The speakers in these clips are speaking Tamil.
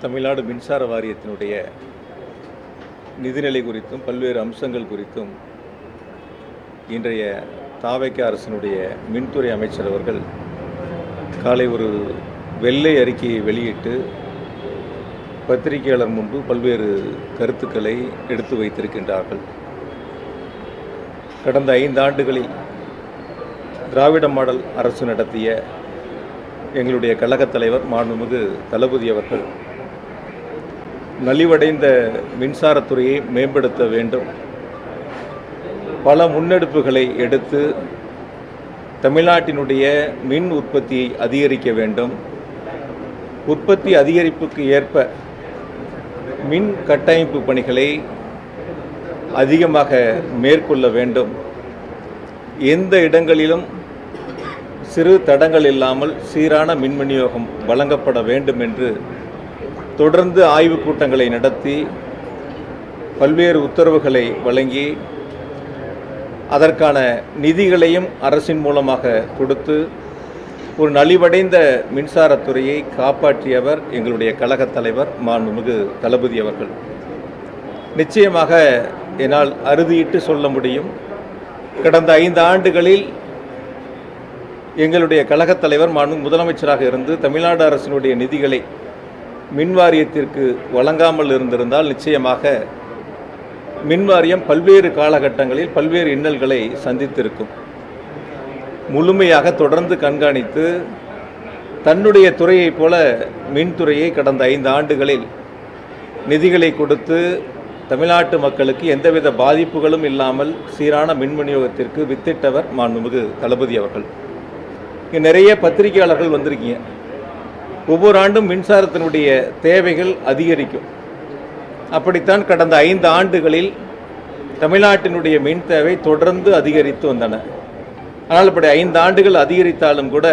தமிழ்நாடு மின்சார வாரியத்தினுடைய நிதிநிலை குறித்தும் பல்வேறு அம்சங்கள் குறித்தும் இன்றைய தாவேக்கா அரசினுடைய மின்துறை அமைச்சர் அவர்கள் காலை ஒரு வெள்ளை அறிக்கையை வெளியிட்டு பத்திரிகையாளர் முன்பு பல்வேறு கருத்துக்களை எடுத்து வைத்திருக்கின்றார்கள். கடந்த 5 ஆண்டுகளில் திராவிட மாடல் அரசு நடத்திய எங்களுடைய கழகத் தலைவர் மாண்புமிகு தளபதி அவர்கள் நலிவடைந்த மின்சாரத்துறையை மேம்படுத்த வேண்டும், பல முன்னெடுப்புகளை எடுத்து தமிழ்நாட்டினுடைய மின் உற்பத்தியை அதிகரிக்க வேண்டும், உற்பத்தி அதிகரிப்புக்கு ஏற்ப மின் கட்டமைப்பு பணிகளை அதிகமாக மேற்கொள்ள வேண்டும், எந்த இடங்களிலும் சிறு தடங்கள் இல்லாமல் சீரான மின் விநியோகம் வழங்கப்பட வேண்டும் என்று தொடர்ந்து ஆய்வுக் கூட்டங்களை நடத்தி பல்வேறு உத்தரவுகளை வழங்கி அதற்கான நிதிகளையும் அரசின் மூலமாக கொடுத்து ஒரு நலிவடைந்த மின்சாரத்துறையை காப்பாற்றியவர் எங்களுடைய கழகத் தலைவர் மாண்புமிகு தளபதி அவர்கள். நிச்சயமாக என்னால் அறுதியிட்டு சொல்ல முடியும், கடந்த 5 ஆண்டுகளில் எங்களுடைய கழகத் தலைவர் மாண்புமிகு முதலமைச்சராக இருந்து தமிழ்நாடு அரசினுடைய நிதிகளை மின்வாரியத்திற்கு வழங்காமல் இருந்திருந்தால் நிச்சயமாக மின்வாரியம் பல்வேறு காலகட்டங்களில் பல்வேறு இன்னல்களை சந்தித்திருக்கும். முழுமையாக தொடர்ந்து கண்காணித்து தன்னுடைய துறையைப் போல மின்துறையை கடந்த 5 ஆண்டுகளில் நிதிகளை கொடுத்து தமிழ்நாட்டு மக்களுக்கு எந்தவித பாதிப்புகளும் இல்லாமல் சீரான மின் விநியோகத்திற்கு வித்திட்டவர் மாண்புமிகு தளபதி அவர்கள். இங்கே நிறைய பத்திரிகையாளர்கள் வந்திருக்கீங்க. ஒவ்வொரு ஆண்டும் மின்சாரத்தினுடைய தேவைகள் அதிகரிக்கும். அப்படித்தான் கடந்த 5 ஆண்டுகளில் தமிழ்நாட்டினுடைய மின் தேவை தொடர்ந்து அதிகரித்து வந்தன. ஆனால் இப்படி 5 ஆண்டுகள் அதிகரித்தாலும் கூட,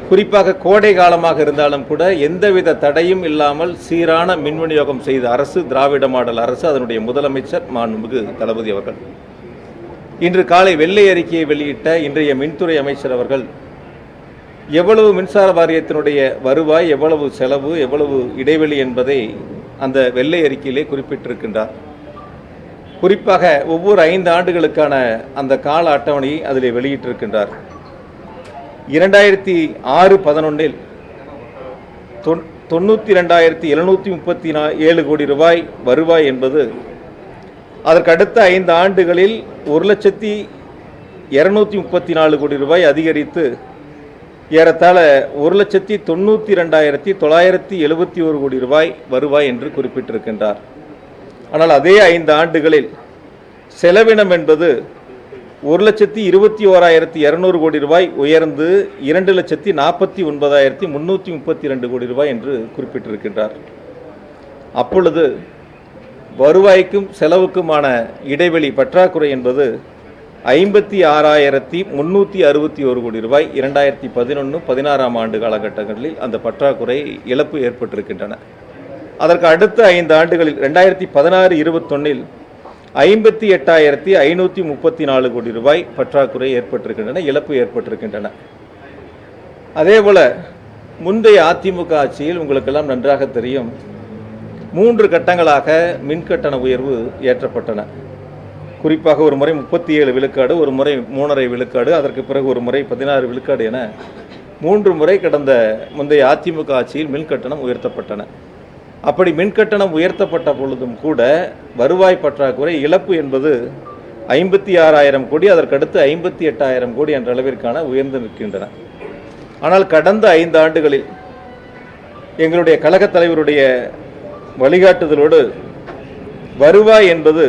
குறிப்பாக கோடை காலமாக இருந்தாலும் கூட எந்தவித தடையும் இல்லாமல் சீரான மின் விநியோகம் செய்த அரசு திராவிட மாடல் அரசு, அதனுடைய முதலமைச்சர் மாண்புமிகு தளபதி அவர்கள். இன்று காலை வெள்ளை அறிக்கையை வெளியிட்ட இன்றைய மின்துறை அமைச்சர் அவர்கள் எவ்வளவு மின்சார வாரியத்தினுடைய வருவாய், எவ்வளவு செலவு, எவ்வளவு இடைவெளி என்பதை அந்த வெள்ளை அறிக்கையிலே குறிப்பிட்டிருக்கின்றார். குறிப்பாக ஒவ்வொரு 5 ஆண்டுகளுக்கான அந்த கால அட்டவணையை அதிலே வெளியிட்டிருக்கின்றார். 2006-11 92,737 கோடி ரூபாய் வருவாய் என்பது அதற்கு அடுத்த 5 ஆண்டுகளில் 1,234 கோடி ரூபாய் அதிகரித்து ஏறத்தாழ 1,92,971 கோடி ரூபாய் வருவாய் என்று குறிப்பிட்டிருக்கின்றார். ஆனால் அதே 5 ஆண்டுகளில் செலவினம் என்பது 1,21,200 கோடி ரூபாய் உயர்ந்து 2,49,332 கோடி ரூபாய் என்று குறிப்பிட்டிருக்கின்றார். அப்பொழுது வருவாய்க்கும் செலவுக்குமான இடைவெளி பற்றாக்குறை என்பது 56,361 கோடி ரூபாய் 2011-16 ஆண்டு காலகட்டங்களில் அந்த பற்றாக்குறை இழப்பு ஏற்பட்டிருக்கின்றன. அதற்கு அடுத்த 5 ஆண்டுகளில் 2016-21 58,534 கோடி ரூபாய் பற்றாக்குறை ஏற்பட்டிருக்கின்றன, இழப்பு ஏற்பட்டிருக்கின்றன. அதேபோல முந்தைய அதிமுக ஆட்சியில் உங்களுக்கெல்லாம் நன்றாக தெரியும், 3 கட்டங்களாக மின்கட்டண உயர்வு ஏற்றப்பட்டன. குறிப்பாக ஒரு முறை 37 விழுக்காடு, ஒரு முறை 3.5 விழுக்காடு, அதற்கு பிறகு ஒரு முறை 16 விழுக்காடு என 3 முறை கடந்த முந்தைய அதிமுக ஆட்சியில் மின்கட்டணம் உயர்த்தப்பட்டன. அப்படி மின்கட்டணம் உயர்த்தப்பட்ட பொழுதும் கூட வருவாய் பற்றாக்குறை இழப்பு என்பது 56,000 கோடி, அதற்கடுத்து 58,000 கோடி என்ற அளவிற்கான உயர்ந்து நிற்கின்றன. ஆனால் கடந்த 5 ஆண்டுகளில் எங்களுடைய கழகத் தலைவருடைய வழிகாட்டுதலோடு வருவாய் என்பது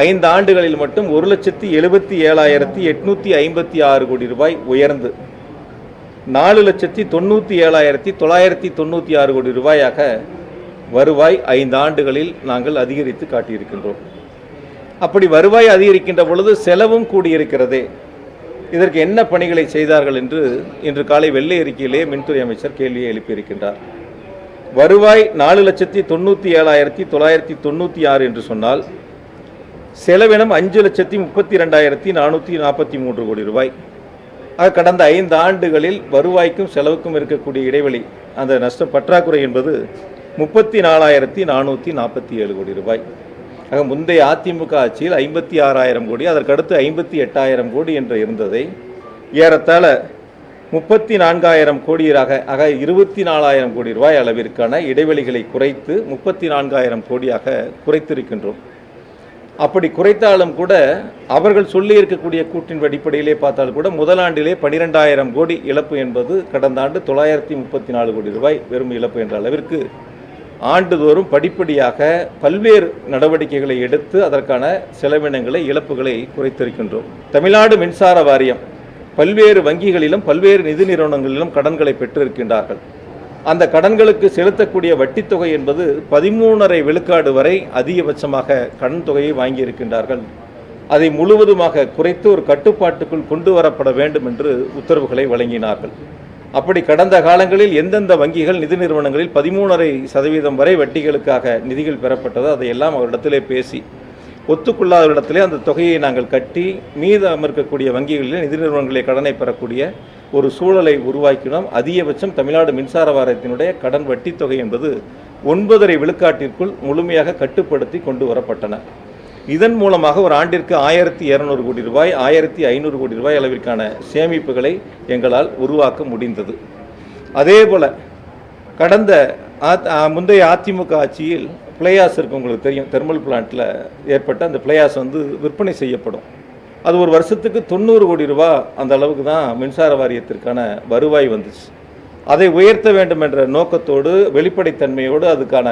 5 ஆண்டுகளில் மட்டும் 1,77,856 கோடி ரூபாய் உயர்ந்து 4,97,996 கோடி ரூபாயாக வருவாய் 5 ஆண்டுகளில் நாங்கள் அதிகரித்து காட்டியிருக்கின்றோம். அப்படி வருவாய் அதிகரிக்கின்ற பொழுது செலவும் கூடியிருக்கிறதே. இதற்கு என்ன பணிகளை செய்தார்கள் என்று இன்று காலை வெள்ளை அறிக்கையிலே மின்துறை அமைச்சர் கேள்வியை எழுப்பியிருக்கின்றார். வருவாய் 4,97,996 என்று சொன்னால் செலவினம் 5,32,443 கோடி ரூபாய். கடந்த 5 ஆண்டுகளில் வருவாய்க்கும் செலவுக்கும் இருக்கக்கூடிய இடைவெளி, அந்த நஷ்ட பற்றாக்குறை என்பது 34,447 கோடி ரூபாய். முந்தைய அதிமுக ஆட்சியில் 56,000 கோடி, அதற்கடுத்து 58,000 கோடி என்று இருந்ததை ஏறத்தாழ 34,000 கோடியாக 24,000 கோடி ரூபாய் அளவிற்கான இடைவெளிகளை குறைத்து 34,000 கோடியாக குறைத்திருக்கின்றோம். அப்படி குறைத்தாலும் கூட அவர்கள் சொல்லி இருக்கக்கூடிய கூட்டின் அடிப்படையிலே பார்த்தால் கூட முதலாண்டிலே 12,000 கோடி இழப்பு என்பது கடந்த ஆண்டு 934 கோடி ரூபாய் வெறும் இழப்பு என்ற அளவிற்கு ஆண்டுதோறும் படிப்படியாக பல்வேறு நடவடிக்கைகளை எடுத்து அதற்கான செலவினங்களை இழப்புகளை குறைத்திருக்கின்றோம். தமிழ்நாடு மின்சார வாரியம் பல்வேறு வங்கிகளிலும் பல்வேறு நிதி நிறுவனங்களிலும் கடன்களை பெற்றிருக்கின்றார்கள். அந்த கடன்களுக்கு செலுத்தக்கூடிய வட்டித் தொகை என்பது 13.5 விழுக்காடு வரை அதிகபட்சமாக கடன் தொகையை வாங்கியிருக்கின்றார்கள். அதை முழுவதுமாக குறைத்து ஒரு கட்டுப்பாட்டுக்குள் கொண்டு வரப்பட வேண்டும் என்று உத்தரவுகளை வழங்கினார்கள். அப்படி கடந்த காலங்களில் எந்தெந்த வங்கிகள் நிதி நிறுவனங்களில் 13.5% வரை வட்டிகளுக்காக நிதிகள் பெறப்பட்டதோ அதையெல்லாம் அவரிடத்திலே பேசி ஒத்துக்கொள்ளாதவரிடத்திலே அந்த தொகையை நாங்கள் கட்டி மீதம் இருக்கக்கூடிய வங்கிகளில் நிதி நிறுவனங்களே கடனை பெறக்கூடிய ஒரு சூழலை உருவாக்கினோம். அதிகபட்சம் தமிழ்நாடு மின்சார வாரியத்தினுடைய கடன் வட்டி தொகை என்பது 9.5 விழுக்காட்டிற்குள் முழுமையாக கட்டுப்படுத்தி கொண்டு வரப்பட்டன. இதன் மூலமாக ஒரு ஆண்டிற்கு 1,200 கோடி ரூபாய் 1,500 கோடி ரூபாய் அளவிற்கான சேமிப்புகளை எங்களால் உருவாக்க முடிந்தது. அதேபோல கடந்த முந்தைய அதிமுக ஆட்சியில் பிளேயாஸ் இருக்கு, உங்களுக்கு தெரியும், தெர்மல் பிளான்ட்டில் ஏற்பட்ட அந்த பிளேயாஸ் விற்பனை செய்யப்படும். அது ஒரு வருஷத்துக்கு 90 கோடி ரூபா அந்த அளவுக்கு தான் மின்சார வாரியத்திற்கான வருவாய் வந்துச்சு. அதை உயர்த்த வேண்டும் என்ற நோக்கத்தோடு வெளிப்படைத்தன்மையோடு அதுக்கான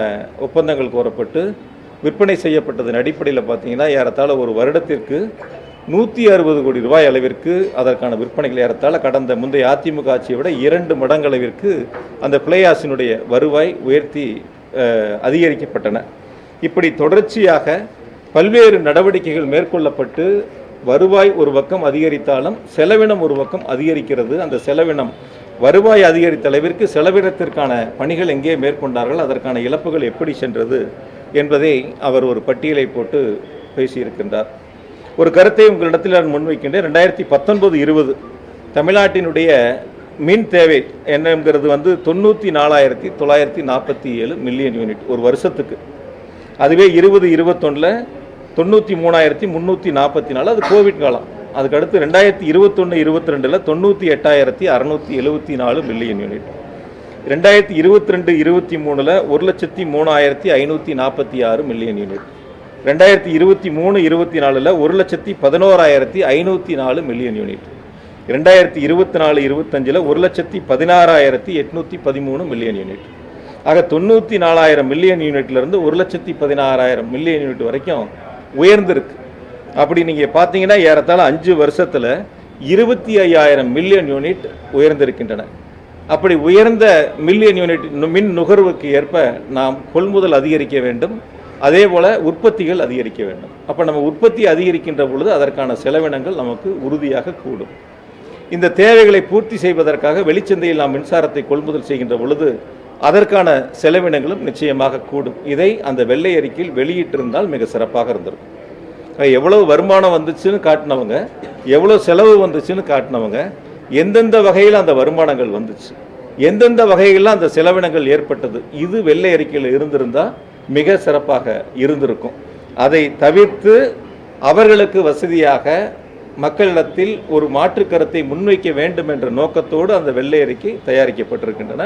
ஒப்பந்தங்கள் கோரப்பட்டு விற்பனை செய்யப்பட்டதன் அடிப்படையில் பார்த்தீங்கன்னா ஏறத்தாழ ஒரு வருடத்திற்கு 160 கோடி ரூபாய் அளவிற்கு அதற்கான விற்பனைகள் ஏறத்தாழ கடந்த முந்தைய அதிமுக ஆட்சியை விட 2 மடங்கு அளவிற்கு அந்த பிளேயாஸினுடைய வருவாய் உயர்த்தி அதிகரிக்கப்பட்டன. இப்படி தொடர்ச்சியாக பல்வேறு நடவடிக்கைகள் மேற்கொள்ளப்பட்டு வருவாய் ஒரு பக்கம் அதிகரித்தாலும் செலவினம் ஒரு பக்கம் அதிகரிக்கிறது. அந்த செலவினம் வருவாய் அதிகரித்த அளவிற்கு செலவினத்திற்கான பணிகள் எங்கே மேற்கொண்டார்கள், அதற்கான இழப்புகள் எப்படி சென்றது என்பதை அவர் ஒரு பட்டியலை போட்டு பேசியிருக்கின்றார். ஒரு கருத்தை உங்களிடத்தில் நான் முன்வைக்கின்றேன். 2019-20 தமிழ்நாட்டினுடைய மின் தேவை என்னங்கிறது 94,947 மில்லியன் யூனிட் ஒரு வருஷத்துக்கு. அதுவே 2021 93,344, அது கோவிட் காலம். அதுக்கடுத்து 2021-22 98,674 million unit. 2022-23 1,03,546 million unit. 2023-24 1,11,504 million unit. 2024-25 1,16,813 million unit. ஆக 94,000 மில்லியன் யூனிட்லேருந்து 1,16,000 மில்லியன் யூனிட் வரைக்கும் உயர்ந்திருக்கு. அப்படி நீங்கள் பார்த்தீங்கன்னா ஏறத்தாழ 5 வருஷத்தில் 25,000 மில்லியன் யூனிட் உயர்ந்திருக்கின்றன. அப்படி உயர்ந்த மில்லியன் யூனிட் மின் நுகர்வுக்கு ஏற்ப நாம் கொள்முதல் அதிகரிக்க வேண்டும், அதே போல் உற்பத்திகள் அதிகரிக்க வேண்டும். அப்போ நம்ம உற்பத்தி அதிகரிக்கின்ற பொழுது அதற்கான செலவினங்கள் நமக்கு உறுதியாக கூடும். இந்த தேவைகளை பூர்த்தி செய்வதற்காக வெளிச்சந்தையில் நாம் மின்சாரத்தை கொள்முதல் செய்கின்ற பொழுது அதற்கான செலவினங்களும் நிச்சயமாக கூடும். இதை அந்த வெள்ளை அறிக்கையில் வெளியிட்டிருந்தால் மிக சிறப்பாக இருந்திருக்கும். எவ்வளவு வருமானம் வந்துச்சுன்னு காட்டினவங்க, எவ்வளோ செலவு வந்துச்சுன்னு காட்டினவங்க, எந்தெந்த வகையில் அந்த வருமானங்கள் வந்துச்சு, எந்தெந்த வகையில் அந்த செலவினங்கள் ஏற்பட்டது, இது வெள்ளை அறிக்கையில் இருந்திருந்தால் மிக சிறப்பாக இருந்திருக்கும். அதை தவிர்த்து அவர்களுக்கு வசதியாக மக்களிடத்தில் ஒரு மாற்று கருத்தை முன்வைக்க வேண்டும் என்ற நோக்கத்தோடு அந்த வெள்ளை அறிக்கை தயாரிக்கப்பட்டிருக்கின்றன.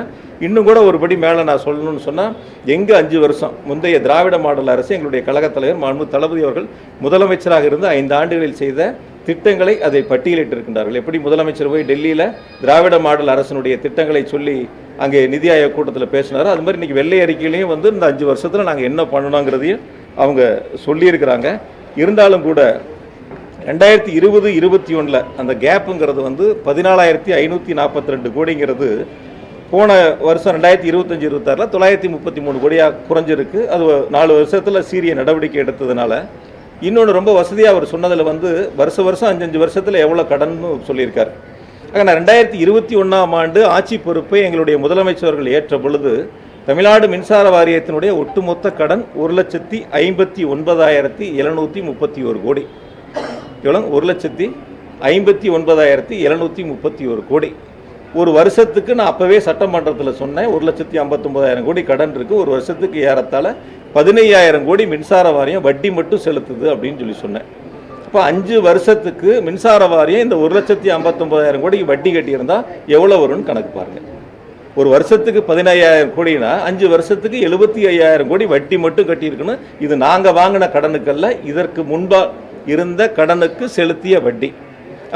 இன்னும் கூட ஒருபடி மேலே நான் சொல்லணும்னு சொன்னால், எங்கே 5 வருஷம் முந்தைய திராவிட மாடல் அரசு எங்களுடைய கழகத் தலைவர் மாண்பு தளபதி அவர்கள் முதலமைச்சராக இருந்து 5 ஆண்டுகளில் செய்த திட்டங்களை அதை பட்டியலிட்டிருக்கின்றார்கள். எப்படி முதலமைச்சர் போய் டெல்லியில் திராவிட மாடல் அரசினுடைய திட்டங்களை சொல்லி அங்கே நிதி ஆயோக் கூட்டத்தில் பேசினாரோ, அது மாதிரி இன்றைக்கி வெள்ளை அறிக்கையிலையும் இந்த 5 வருஷத்தில் நாங்கள் என்ன பண்ணணுங்கிறதையும் அவங்க சொல்லியிருக்கிறாங்க. இருந்தாலும் கூட 2020-21 அந்த கேப்புங்கிறது 14,542 கோடிங்கிறது போன வருஷம் 2025-26 933 கோடியாக குறைஞ்சிருக்கு. அது 4 வருஷத்தில் சீரிய நடவடிக்கை எடுத்ததுனால. இன்னொன்று ரொம்ப வசதியாக அவர் சொன்னதில் வருஷம் 5 வருஷத்தில் எவ்வளோ கடன் சொல்லியிருக்கார். ஆக நான் 2021 ஆண்டு ஆட்சி பொறுப்பை எங்களுடைய முதலமைச்சர்கள் ஏற்ற பொழுது தமிழ்நாடு மின்சார வாரியத்தினுடைய ஒட்டுமொத்த கடன் 1,59,731 கோடி. எவ்வளோ? 1,59,731 கோடி. ஒரு வருஷத்துக்கு நான் அப்போவே சட்டமன்றத்தில் சொன்னேன், 1,59,000 கோடி கடன் இருக்குது. ஒரு வருஷத்துக்கு ஏறத்தாழ 15,000 கோடி மின்சார வாரியம் வட்டி மட்டும் செலுத்துது அப்படின்னு சொல்லி சொன்னேன். இப்போ 5 வருஷத்துக்கு மின்சார வாரியம் இந்த 1,59,000 கோடிக்கு வட்டி கட்டியிருந்தால் எவ்வளோ வரும்னு கணக்கு பாருங்கள். ஒரு வருஷத்துக்கு 15,000 கோடினா 5 வருஷத்துக்கு 75,000 கோடி வட்டி மட்டும் கட்டியிருக்கணும். இது நாங்கள் வாங்கின கடனுக்கல்ல, இதற்கு முன்பாக இருந்த கடனுக்கு செலுத்திய வட்டி.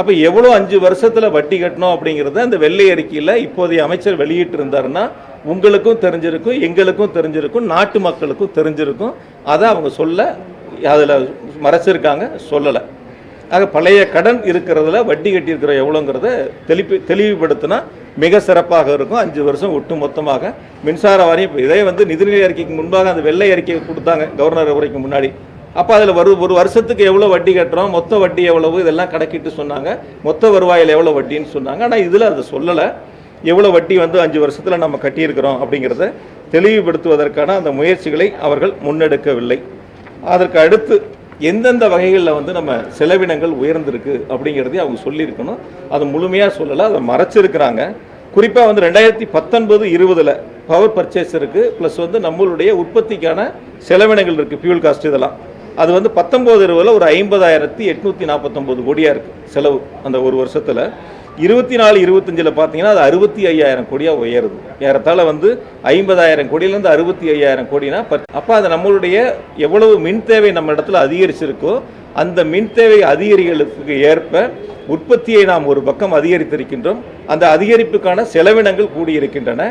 அப்போ எவ்வளோ 5 வருஷத்தில் வட்டி கட்டணும் அப்படிங்கிறத அந்த வெள்ளை அறிக்கையில் இப்போதைய அமைச்சர் வெளியிட்டு இருந்தாருன்னா உங்களுக்கும் தெரிஞ்சிருக்கும், எங்களுக்கும் தெரிஞ்சிருக்கும், நாட்டு மக்களுக்கும் தெரிஞ்சிருக்கும். அதை அவங்க சொல்ல அதில் மறைச்சிருக்காங்க, சொல்லலை. ஆக பழைய கடன் இருக்கிறதுல வட்டி கட்டியிருக்கிற எவ்வளோங்கிறத தெளிவுபடுத்தினா மிக சிறப்பாக இருக்கும். 5 வருஷம் ஒட்டு மொத்தமாக மின்சார வாரியம் இப்போ இதே நிதிநிலை அறிக்கைக்கு முன்பாக அந்த வெள்ளை அறிக்கை கொடுத்தாங்க கவர்னர் உரைக்கு முன்னாடி. அப்போ அதில் ஒரு வருஷத்துக்கு எவ்வளோ வட்டி கட்டுறோம், மொத்த வட்டி எவ்வளவு, இதெல்லாம் கணக்கிட்டு சொன்னாங்க. மொத்த வருவாயில் எவ்வளோ வட்டின்னு சொன்னாங்க. ஆனால் இதில் அதை சொல்லலை. எவ்வளோ வட்டி 5 வருஷத்தில் நம்ம கட்டியிருக்கிறோம் அப்படிங்கிறத தெளிவுபடுத்துவதற்கான அந்த முயற்சிகளை அவர்கள் முன்னெடுக்கவில்லை. அதற்கு அடுத்து எந்தெந்த வகைகளில் நம்ம செலவினங்கள் உயர்ந்திருக்கு அப்படிங்கிறதையும் அவங்க சொல்லியிருக்கணும். அதை முழுமையாக சொல்லலை, அதை மறைச்சிருக்கிறாங்க. குறிப்பாக 2019-20 பவர் பர்ச்சேஸருக்கு ப்ளஸ் நம்மளுடைய உற்பத்திக்கான செலவினங்கள் இருக்குது, ஃபியூல் காஸ்ட் இதெல்லாம். அது 19-20 ஒரு 50,849 கோடியாக இருக்குது செலவு அந்த ஒரு வருஷத்தில். 24-25 பார்த்தீங்கன்னா அது 65,000 கோடியாக உயருது. ஏறத்தாழ 50,000 கோடியிலேருந்து 65,000 கோடினா அப்போ அது நம்மளுடைய எவ்வளவு மின் தேவை நம்ம இடத்துல அதிகரிச்சிருக்கோ அந்த மின் தேவை அதிகரிகளுக்கு ஏற்ப உற்பத்தியை நாம் ஒரு பக்கம் அதிகரித்திருக்கின்றோம். அந்த அதிகரிப்புக்கான செலவினங்கள் கூடியிருக்கின்றன.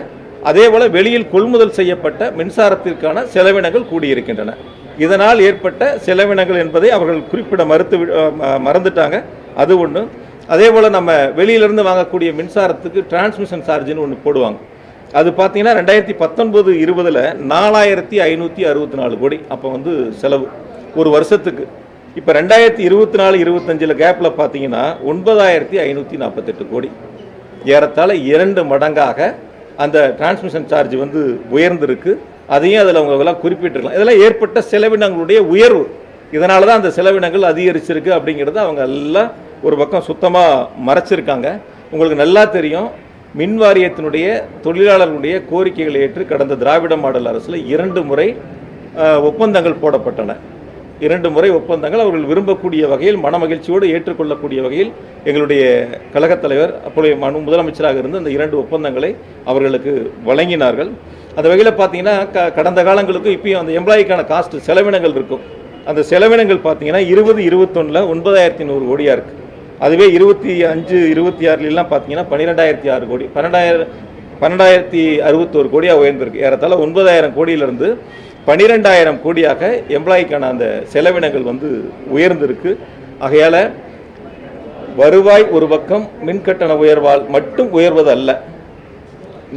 அதே போல் வெளியில் கொள்முதல் செய்யப்பட்ட மின்சாரத்திற்கான செலவினங்கள் கூடியிருக்கின்றன. இதனால் ஏற்பட்ட செலவினங்கள் என்பதை அவர்கள் குறிப்பிட மறந்துட்டாங்க. அது ஒன்று. அதே போல் நம்ம வெளியிலிருந்து வாங்கக்கூடிய மின்சாரத்துக்கு டிரான்ஸ்மிஷன் சார்ஜுன்னு ஒன்று போடுவாங்க. அது பார்த்தீங்கன்னா 2019-20 4,564 கோடி அப்போ செலவு ஒரு வருஷத்துக்கு. இப்போ 2024-25 கேப்பில் பார்த்தீங்கன்னா 9,548 கோடி. ஏறத்தாழ 2 மடங்காக அந்த டிரான்ஸ்மிஷன் சார்ஜ் உயர்ந்திருக்கு. அதையும் அதில் அவங்கெல்லாம் குறிப்பிட்டிருக்கலாம். இதெல்லாம் ஏற்பட்ட செலவினங்களுடைய உயர்வு. இதனால தான் அந்த செலவினங்கள் அதிகரிச்சிருக்கு அப்படிங்கிறது அவங்க எல்லாம் ஒரு பக்கம் சுத்தமாக மறைச்சிருக்காங்க. உங்களுக்கு நல்லா தெரியும், மின் வாரியத்தினுடைய தொழிலாளர்களுடைய கோரிக்கைகளை ஏற்று கடந்த திராவிட மாடல் அரசில் 2 முறை ஒப்பந்தங்கள் போடப்பட்டன. 2 முறை ஒப்பந்தங்கள் அவர்கள் விரும்பக்கூடிய வகையில் மனமகிழ்ச்சியோடு ஏற்றுக்கொள்ளக்கூடிய வகையில் எங்களுடைய கழகத் தலைவர் அப்போதைய முதலமைச்சராக இருந்து அந்த 2 ஒப்பந்தங்களை அவர்களுக்கு வழங்கினார்கள். அந்த வகையில் பார்த்தீங்கன்னா கடந்த காலங்களுக்கும் இப்பயும் அந்த எம்ப்ளாய்க்கான காஸ்ட் செலவினங்கள் இருக்கும். அந்த செலவினங்கள் பார்த்தீங்கன்னா 20-21 9,100 கோடியாக இருக்குது. அதுவே 25-26 பார்த்தீங்கன்னா 12,006 கோடி 12,061 கோடியாக உயர்ந்திருக்கு. ஏறத்தாழ 9,000 கோடியிலிருந்து 12,000 கோடியாக எம்ப்ளாய்க்கான அந்த செலவினங்கள் உயர்ந்திருக்கு. ஆகையால் வருவாய் ஒரு பக்கம் மின்கட்டண உயர்வால் மட்டும் உயர்வது அல்ல,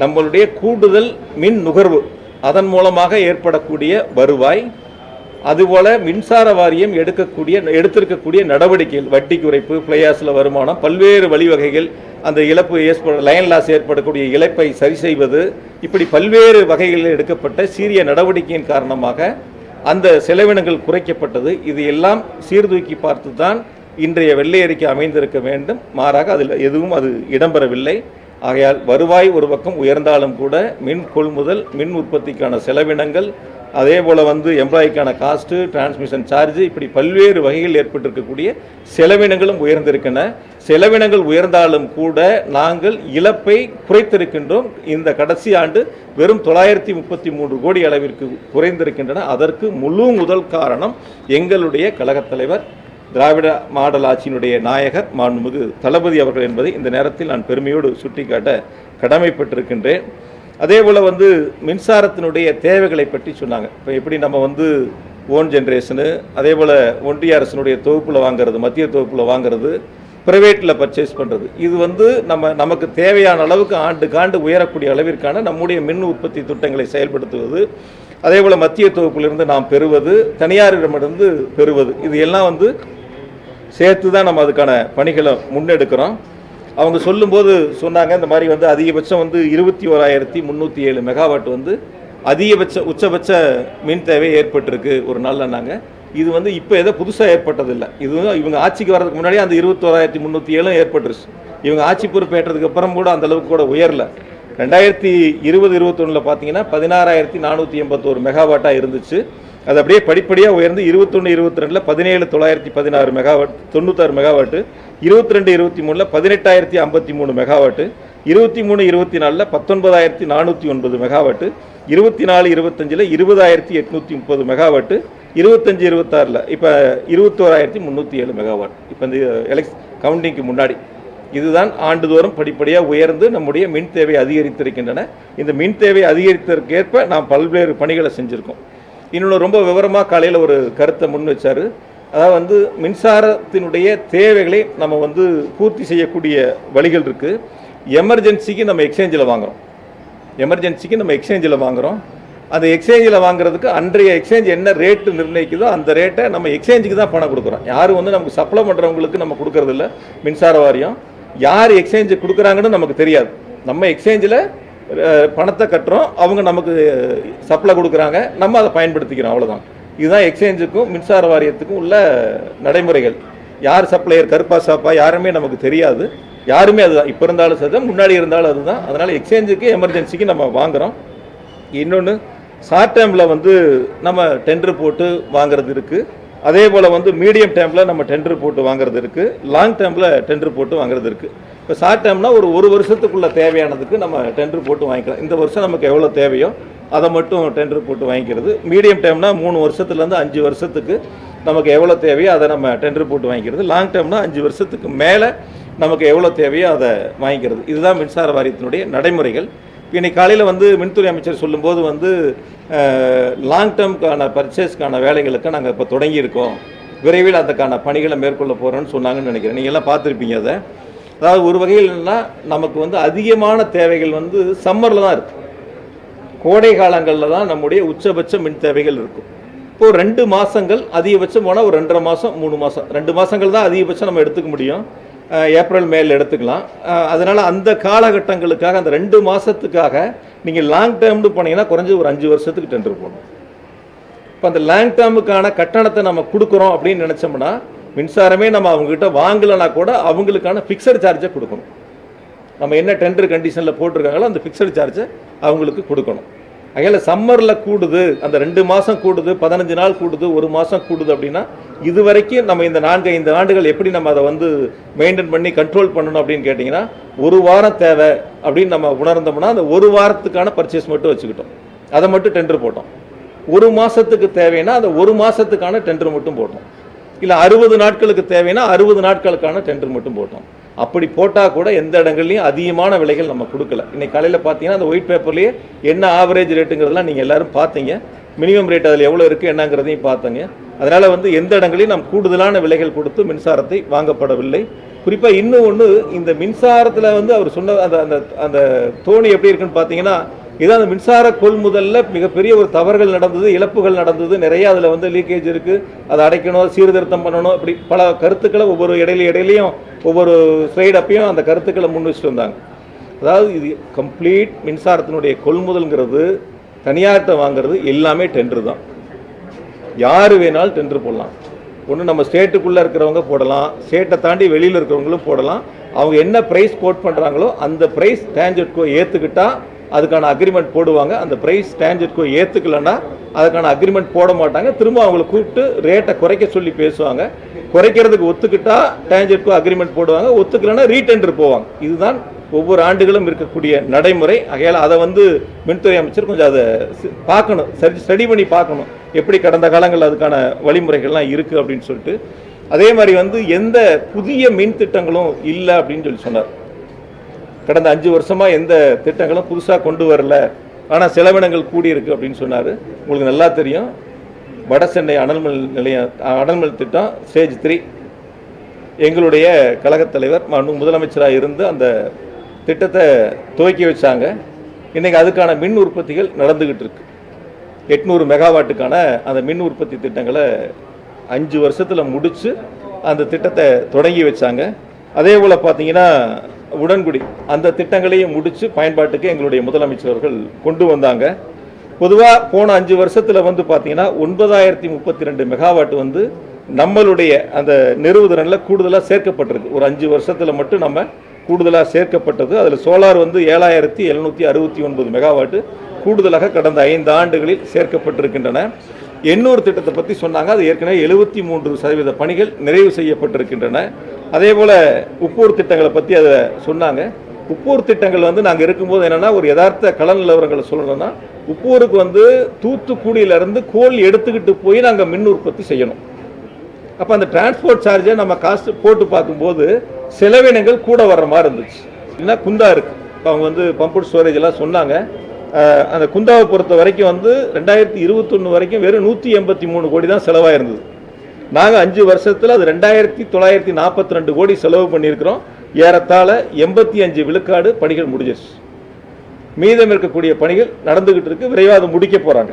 நம்மளுடைய கூடுதல் மின் நுகர்வு அதன் மூலமாக ஏற்படக்கூடிய வருவாய், அதுபோல் மின்சார வாரியம் எடுத்திருக்கக்கூடிய நடவடிக்கைகள், வட்டி குறைப்பு, பிளையாஸில் வருமானம், பல்வேறு வழிவகைகள், அந்த இழப்பு லைன் லாஸ் ஏற்படக்கூடிய இழப்பை சரி செய்வது, இப்படி பல்வேறு வகைகளில் எடுக்கப்பட்ட சீரிய நடவடிக்கையின் காரணமாக அந்த செலவினங்கள் குறைக்கப்பட்டது. இது எல்லாம் சீர்தூக்கி பார்த்து தான் இன்றைய வெள்ளை அறிக்கை அமைந்திருக்க வேண்டும். மாறாக அதில் எதுவும் அது இடம்பெறவில்லை. ஆகையால் வருவாய் ஒரு பக்கம் உயர்ந்தாலும் கூட மின் கொள்முதல், மின் உற்பத்திக்கான செலவினங்கள், அதே போல் எம்ப்ளாய்க்கான காஸ்ட்டு, டிரான்ஸ்மிஷன் சார்ஜ், இப்படி பல்வேறு வகைகள் ஏற்பட்டிருக்கக்கூடிய செலவினங்களும் உயர்ந்திருக்கின்றன. செலவினங்கள் உயர்ந்தாலும் கூட நாங்கள் இழப்பை குறைத்திருக்கின்றோம். இந்த கடைசி ஆண்டு வெறும் 933 கோடி அளவிற்கு குறைந்திருக்கின்றன. அதற்கு முழு முதல் காரணம் எங்களுடைய கழகத் தலைவர், திராவிட மாடல் ஆட்சியினுடைய நாயகர் மாண்புமிகு தளபதி அவர்கள் என்பதை இந்த நேரத்தில் நான் பெருமையோடு சுட்டிக்காட்ட கடமைப்பட்டிருக்கின்றேன். அதே போல் மின்சாரத்தினுடைய தேவைகளை பற்றி சொன்னாங்க. இப்போ எப்படி நம்ம ஓன் ஜென்ரேஷனு, அதே போல் ஒன்றிய அரசினுடைய தொகுப்பில் வாங்கிறது, மத்திய தொகுப்பில் வாங்கிறது, ப்ரைவேட்டில் பர்ச்சேஸ் பண்ணுறது, இது நமக்கு தேவையான அளவுக்கு ஆண்டுக்காண்டு உயரக்கூடிய அளவிற்கான நம்முடைய மின் உற்பத்தி திட்டங்களை செயல்படுத்துவது, அதே போல் மத்திய தொகுப்பிலிருந்து நாம் பெறுவது, தனியாரிடமிருந்து பெறுவது, இது எல்லாம் சேர்த்து தான் நம்ம அதுக்கான பணிகளை முன்னெடுக்கிறோம். அவங்க சொல்லும்போது சொன்னாங்க, இந்த மாதிரி அதிகபட்சம் 21,307 மெகாவாட் உச்சபட்ச மின் தேவை ஏற்பட்டிருக்கு ஒரு நாளில். நாங்கள் இது வந்து இப்போ ஏதோ புதுசாக ஏற்பட்டதில்லை. இது இவங்க ஆட்சிக்கு வர்றதுக்கு முன்னாடி அந்த 21,307 ஏற்பட்டுருச்சு. இவங்க ஆட்சி பொறுப்பேற்றதுக்கு அப்புறம் கூட அந்த அளவுக்கு கூட உயரல. 2020-21 பார்த்தீங்கன்னா 16,481 மெகாவாட்டாக இருந்துச்சு. அது அப்படியே படிப்படியாக உயர்ந்து 21-22 17,916 megawatt 96 megawatt, 22-23 18,053 megawatt, 23-24 19,409 megawatt, 24-25 20,830 megawatt, 25-26 இப்போ 21,307 மெகாவாட். இப்போ இந்த கவுண்டிங்க்கு முன்னாடி இதுதான் ஆண்டுதோறும் படிப்படியாக உயர்ந்து நம்முடைய மின் தேவை அதிகரித்திருக்கின்றன. இந்த மின் தேவை அதிகரித்ததற்கேற்ப நாம் பல்வேறு பணிகளை செஞ்சுருக்கோம். இன்னொன்று ரொம்ப விவரமாக காலையில் ஒரு கருத்தை முன் வச்சார். அதாவது வந்து மின்சாரத்தினுடைய தேவைகளை நம்ம வந்து பூர்த்தி செய்யக்கூடிய வழிகள் இருக்குது. எமர்ஜென்சிக்கு நம்ம எக்ஸ்சேஞ்சில் வாங்குகிறோம். அந்த எக்ஸ்சேஞ்சில் வாங்குறதுக்கு அன்றைய எக்ஸ்சேஞ்ச் என்ன ரேட்டு நிர்ணயிக்குதோ அந்த ரேட்டை நம்ம எக்ஸ்சேஞ்சுக்கு தான் பணம் கொடுக்குறோம். யாரும் வந்து நமக்கு சப்ளை பண்ணுறவங்களுக்கு நம்ம கொடுக்கறதில்ல. மின்சார வாரியம் யார் எக்ஸ்சேஞ்சு கொடுக்குறாங்கன்னு நமக்கு தெரியாது. நம்ம எக்ஸ்சேஞ்சில் பணத்தை கட்டுறோம், அவங்க நமக்கு சப்ளை கொடுக்குறாங்க, நம்ம அதை பயன்படுத்திக்கிறோம், அவ்வளோதான். இதுதான் எக்ஸ்சேஞ்சுக்கும் மின்சார வாரியத்துக்கும் உள்ள நடைமுறைகள். யார் சப்ளையர் கருப்பா சாப்பா யாருமே நமக்கு தெரியாது. யாருமே அதுதான், இப்போ இருந்தாலும் சரி, முன்னாடி இருந்தாலும் அதுதான். அதனால் எக்ஸ்சேஞ்சுக்கு எமர்ஜென்சிக்கு நம்ம வாங்குகிறோம். இன்னொன்று ஷார்ட் டைமில் வந்து நம்ம டெண்டர் போட்டு வாங்குறது இருக்குது. அதே போல் வந்து மீடியம் டைமில் நம்ம டெண்டர் போட்டு வாங்குறது இருக்குது. லாங் டைமில் டெண்டர் போட்டு வாங்குறது இருக்குது. இப்போ ஷார்ட் டைம்னா ஒரு வருஷத்துக்குள்ள தேவையானதுக்கு நம்ம டெண்டர் போட்டு வாங்கிக்கலாம். இந்த வருஷம் நமக்கு எவ்வளோ தேவையோ அதை மட்டும் டெண்டர் போட்டு வாங்கிக்கிறது. மீடியம் டைம்னா 3 வருஷத்துலேருந்து 5 வருஷத்துக்கு நமக்கு எவ்வளோ தேவையோ அதை நம்ம டெண்டர் போட்டு வாங்கிக்கிறது. லாங் டைம்னா 5 வருஷத்துக்கு மேலே நமக்கு எவ்வளோ தேவையோ அதை வாங்கிக்கிறது. இதுதான் மின்சார வாரியத்தினுடைய நடைமுறைகள். இன்னைக்கு காலையில் வந்து மின்துறை அமைச்சர் சொல்லும்போது வந்து லாங் டேர்முக்கான பர்ச்சேஸ்க்கான வேலைகளுக்கு நாங்கள் இப்போ தொடங்கியிருக்கோம், விரைவில் அதுக்கான பணிகளை மேற்கொள்ள போகிறோன்னு சொன்னாங்கன்னு நினைக்கிறேன். நீங்கள் எல்லாம் பார்த்துருப்பீங்க அதை. அதாவது ஒரு வகையில் என்னன்னா, நமக்கு வந்து அதிகமான தேவைகள் வந்து சம்மரில் தான் இருக்குது. கோடை காலங்களில் தான் நம்முடைய உச்சபட்ச மின் தேவைகள் இருக்கும். இப்போது 2 மாதங்கள் அதிகபட்சம் போனால் ஒரு 2.5 மாதம் 3 மாதம் 2 மாதங்கள் தான் அதிகபட்சம் நம்ம எடுத்துக்க முடியும். ஏப்ரல் மேல எடுத்துக்கலாம். அதனால் அந்த காலகட்டங்களுக்காக அந்த 2 மாதத்துக்காக நீங்கள் லாங் டேர்ம்னு போனீங்கன்னா குறைஞ்சது ஒரு 5 வருஷத்துக்கு டெண்டர் போடணும். இப்போ அந்த லாங் டேர்முக்கான கட்டணத்தை நம்ம கொடுக்குறோம் அப்படின்னு நினச்சோம்னா, மின்சாரமே நம்ம அவங்ககிட்ட வாங்கலைன்னா கூட அவங்களுக்கான ஃபிக்ஸட் சார்ஜை கொடுக்கணும். நம்ம என்ன டெண்டர் கண்டிஷனில் போட்டிருக்காங்களோ அந்த ஃபிக்ஸட் சார்ஜை அவங்களுக்கு கொடுக்கணும். அதில் சம்மரில் கூடுது, அந்த 2 மாதம் கூடுது, 15 நாள் கூடுது, 1 மாதம் கூடுது அப்படின்னா, இது வரைக்கும் நம்ம இந்த 4-5 ஆண்டுகள் எப்படி நம்ம அதை வந்து மெயின்டைன் பண்ணி கண்ட்ரோல் பண்ணணும் அப்படின்னு கேட்டிங்கன்னா, 1 வாரம் தேவை அப்படின்னு நம்ம உணர்ந்தோம்னா அந்த 1 வாரத்துக்கான பர்ச்சேஸ் மட்டும் வச்சுக்கிட்டோம், அதை மட்டும் டெண்டர் போட்டோம். 1 மாதத்துக்கு தேவைன்னா அந்த 1 மாதத்துக்கான டெண்டர் மட்டும் போட்டோம். இல்லை 60 நாட்களுக்கு தேவைன்னா 60 நாட்களுக்கான டெண்டர் மட்டும் போட்டோம். அப்படி போட்டால் கூட எந்த இடங்கள்லையும் அதிகமான விலைகள் நம்ம கொடுக்கல. இன்னைக்கு காலையில் பார்த்தீங்கன்னா அந்த ஒயிட் பேப்பர்லேயே என்ன ஆவரேஜ் ரேட்டுங்கிறதுலாம் நீங்கள் எல்லோரும் பார்த்தீங்க. மினிமம் ரேட் அதில் எவ்வளோ இருக்குது என்னங்கிறதையும் பார்த்தீங்க. அதனால் வந்து எந்த இடங்களையும் நாம் கூடுதலான விலைகள் கொடுத்து மின்சாரத்தை வாங்கப்படவில்லை. குறிப்பாக இன்னும் ஒன்று, இந்த மின்சாரத்தில் வந்து அவர் சொன்ன அந்த அந்த அந்த தோணி எப்படி இருக்குன்னு பார்த்தீங்கன்னா, இதான் அந்த மின்சார கொள்முதலில் மிகப்பெரிய ஒரு தவறுகள் நடந்தது, இழப்புகள் நடந்தது, நிறைய அதில் வந்து லீக்கேஜ் இருக்குது, அதை அடைக்கணும், சீர்திருத்தம் பண்ணணும், இப்படி பல கருத்துக்களை ஒவ்வொரு இடையிலையும் ஒவ்வொரு ஸ்லைட் அப்பையும் அந்த கருத்துக்களை முன் வச்சுட்டு வந்தாங்க. அதாவது இது கம்ப்ளீட் மின்சாரத்தினுடைய கொள்முதல்ங்கிறது தனியார்கிட்ட வாங்கிறது எல்லாமே டெண்டர் தான். யார் வேணாலும் டெண்டர் போடலாம். ஒன்று நம்ம ஸ்டேட்டுக்குள்ளே இருக்கிறவங்க போடலாம், ஸ்டேட்டை தாண்டி வெளியில் இருக்கிறவங்களும் போடலாம். அவங்க என்ன ப்ரைஸ் கோட் பண்ணுறாங்களோ அந்த ப்ரைஸ் டான்ஜெட்கோ ஏற்றுக்கிட்டா அதுக்கான அக்ரிமெண்ட் போடுவாங்க. அந்த ப்ரைஸ் டான்ஜெட்கோ ஏற்றுக்கலன்னா அதுக்கான அக்ரிமெண்ட் போட மாட்டாங்க. திரும்ப அவங்களை கூப்பிட்டு ரேட்டை குறைக்க சொல்லி பேசுவாங்க. குறைக்கிறதுக்கு ஒத்துக்கிட்டா டான்ஜெட்கோ அக்ரிமெண்ட் போடுவாங்க, ஒத்துக்கலன்னா ரீடெண்டர் போவாங்க. இதுதான் ஒவ்வொரு ஆண்டுகளும் இருக்கக்கூடிய நடைமுறை. ஆகையால் அதை வந்து மின்துறை அமைச்சர் கொஞ்சம் அதை பார்க்கணும், ஸ்டடி பண்ணி பார்க்கணும், எப்படி கடந்த காலங்களில் அதுக்கான வழிமுறைகள்லாம் இருக்குது அப்படின்னு சொல்லிட்டு. அதே மாதிரி வந்து எந்த புதிய மின் திட்டங்களும் இல்லை அப்படின்னு சொல்லி சொன்னார். கடந்த 5 வருஷமாக எந்த திட்டங்களும் புதுசாக கொண்டு வரல, ஆனால் செலவினங்கள் கூடியிருக்கு அப்படின்னு சொன்னார். உங்களுக்கு நல்லா தெரியும், வட சென்னை அனல்மின் திட்டம் ஸ்டேஜ் 3 எங்களுடைய கழகத் தலைவர் முதலமைச்சராக இருந்து அந்த திட்டத்தை துவக்கி வச்சாங்க. இன்றைக்கி அதுக்கான மின் உற்பத்திகள் நடந்துக்கிட்டு இருக்கு. 800 மெகாவாட்டுக்கான அந்த மின் உற்பத்தி திட்டங்களை 5 வருஷத்தில் முடித்து அந்த திட்டத்தை தொடங்கி வச்சாங்க. அதே போல் பார்த்தீங்கன்னா உடன்குடி அந்த திட்டங்களையும் முடித்து பயன்பாட்டுக்கு எங்களுடைய முதலமைச்சர்கள் கொண்டு வந்தாங்க. பொதுவாக போன 5 வருஷத்தில் வந்து பார்த்தீங்கன்னா 9032 மெகாவாட் வந்து நம்மளுடைய அந்த நிறுவுதிறனில் கூடுதலாக சேர்க்கப்பட்டிருக்கு. ஒரு 5 வருஷத்தில் மட்டும் நம்ம கூடுதலாக சேர்க்கப்பட்டது. அதில் சோலார் வந்து 7769 மெகாவாட்டு கூடுதலாக கடந்த 5 ஆண்டுகளில் சேர்க்கப்பட்டிருக்கின்றன. எண்ணூர் திட்டத்தை பற்றி சொன்னாங்க. அது ஏற்கனவே 73% பணிகள் நிறைவு செய்யப்பட்டிருக்கின்றன. அதே போல் உப்பூர் திட்டங்களை பற்றி அதை சொன்னாங்க. உப்பூர் திட்டங்கள் வந்து நாங்கள் இருக்கும்போது என்னென்னா, ஒரு யதார்த்த கள நிலவரங்களை சொல்லணும்னா, உப்பூருக்கு வந்து தூத்துக்குடியிலேருந்து கோல் எடுத்துக்கிட்டு போய் நாங்கள் மின் உற்பத்தி செய்யணும். அப்போ அந்த டிரான்ஸ்போர்ட் சார்ஜை நம்ம காஸ்ட் போட்டு பார்க்கும்போது செலவினங்கள் கூட வர்ற மாதிரி இருந்துச்சு. இல்லைன்னா குந்தா இருக்குது. இப்போ அவங்க வந்து பம்புட் ஸ்டோரேஜ் எல்லாம் சொன்னாங்க. அந்த குந்தாவை பொறுத்த வரைக்கும் வந்து 2021 வரைக்கும் வெறும் 183 கோடி தான் செலவாக இருந்தது. நாங்கள் 5 வருஷத்தில் அது 2942 கோடி செலவு பண்ணியிருக்கிறோம். ஏறத்தாழ 85 விழுக்காடு பணிகள் முடிஞ்சிருச்சு. மீதம் இருக்கக்கூடிய பணிகள் நடந்துகிட்டு இருக்கு. விரைவாக அதை முடிக்க போகிறாங்க.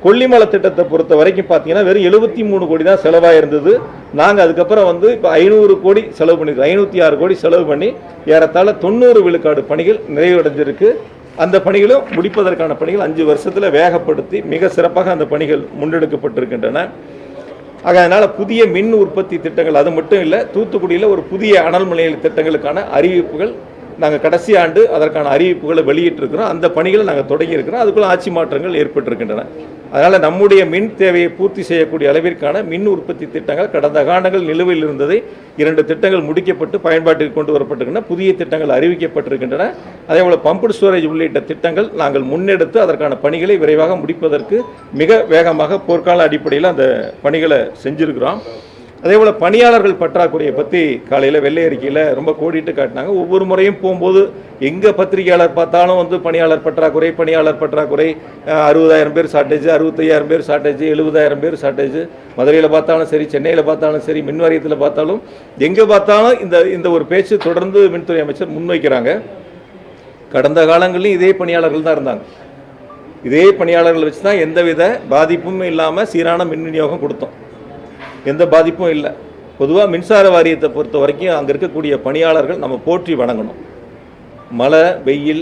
கொல்லிமலை திட்டத்தை பொறுத்த வரைக்கும் பார்த்தீங்கன்னா வெறும் 73 கோடி தான் செலவாக இருந்தது. நாங்கள் அதுக்கப்புறம் வந்து இப்போ 500 கோடி செலவு பண்ணியிருக்கோம். 506 கோடி செலவு பண்ணி ஏறத்தாழ 90 விழுக்காடு பணிகள் நிறைவடைஞ்சிருக்கு. அந்த பணிகளும் முடிப்பதற்கான பணிகள் 5 வருஷத்தில் வேகப்படுத்தி மிக சிறப்பாக அந்த பணிகள் முன்னெடுக்கப்பட்டிருக்கின்றன. ஆக அதனால் புதிய மின் உற்பத்தி திட்டங்கள் அது மட்டும் இல்லை, தூத்துக்குடியில் ஒரு புதிய அனல் மின் நிலைய திட்டங்களுக்கான அறிவிப்புகள் நாங்கள் கடைசி ஆண்டு அதற்கான அறிவிப்புகளை வெளியிட்டிருக்கிறோம். அந்த பணிகளை நாங்கள் தொடங்கியிருக்கிறோம். அதுக்குள்ள ஆட்சி மாற்றங்கள் ஏற்பட்டிருக்கின்றன. அதனால் நம்முடைய மின் தேவையை பூர்த்தி செய்யக்கூடிய அளவிற்கான மின் உற்பத்தி திட்டங்கள் கடந்த காலங்கள் நிலுவையில் இருந்ததை 2 திட்டங்கள் முடிக்கப்பட்டு பயன்பாட்டிற்கு கொண்டு வரப்பட்டிருக்கின்றன. புதிய திட்டங்கள் அறிவிக்கப்பட்டிருக்கின்றன. அதேபோல் பம்புட் ஸ்டோரேஜ் உள்ளிட்ட திட்டங்கள் நாங்கள் முன்னெடுத்து அதற்கான பணிகளை விரைவாக முடிப்பதற்கு மிக வேகமாக போர்க்கால அடிப்படையில் அந்த பணிகளை செஞ்சுருக்கிறோம். அதேபோல் பணியாளர்கள் பற்றாக்குறையை பற்றி காலையில் வெள்ளை அறிக்கையில் ரொம்ப கோடிட்டு காட்டினாங்க. ஒவ்வொரு முறையும் போகும்போது எங்கே பத்திரிகையாளர் பார்த்தாலும் வந்து பணியாளர் பற்றாக்குறை 60,000 பேர் ஷார்ட்டேஜ், 65,000 பேர் ஷார்ட்டேஜ், 70,000 பேர் ஷார்ட்டேஜ். மதுரையில் பார்த்தாலும் சரி, சென்னையில் பார்த்தாலும் சரி, மின் வாரியத்தில் பார்த்தாலும் எங்கே பார்த்தாலும் இந்த ஒரு பேச்சு தொடர்ந்து மின்துறை அமைச்சர் முன்வைக்கிறாங்க. கடந்த காலங்களிலும் இதே பணியாளர்கள் தான் இருந்தாங்க. இதே பணியாளர்கள் வச்சு தான் எந்தவித பாதிப்பும் இல்லாமல் சீரான மின் விநியோகம் கொடுத்தோம். எந்த பாதிப்பும் இல்லை. பொதுவாக மின்சார வாரியத்தை பொறுத்த வரைக்கும் அங்கே இருக்கக்கூடிய பணியாளர்கள் நம்ம போற்றி வணங்கணும். மழை, வெயில்,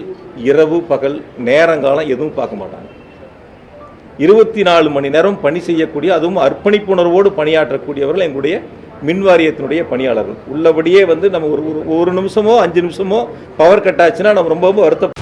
இரவு, பகல், நேரங்காலம் எதுவும் பார்க்க மாட்டாங்க. 24 மணி நேரம் பணி செய்யக்கூடிய, அதுவும் அர்ப்பணிப்புணர்வோடு பணியாற்றக்கூடியவர்கள் எங்களுடைய மின் வாரியத்தினுடைய பணியாளர்கள். உள்ளபடியே வந்து நம்ம ஒரு நிமிஷமோ 5 நிமிஷமோ பவர் கட் ஆச்சுன்னா நம்ம ரொம்ப வருத்தம்.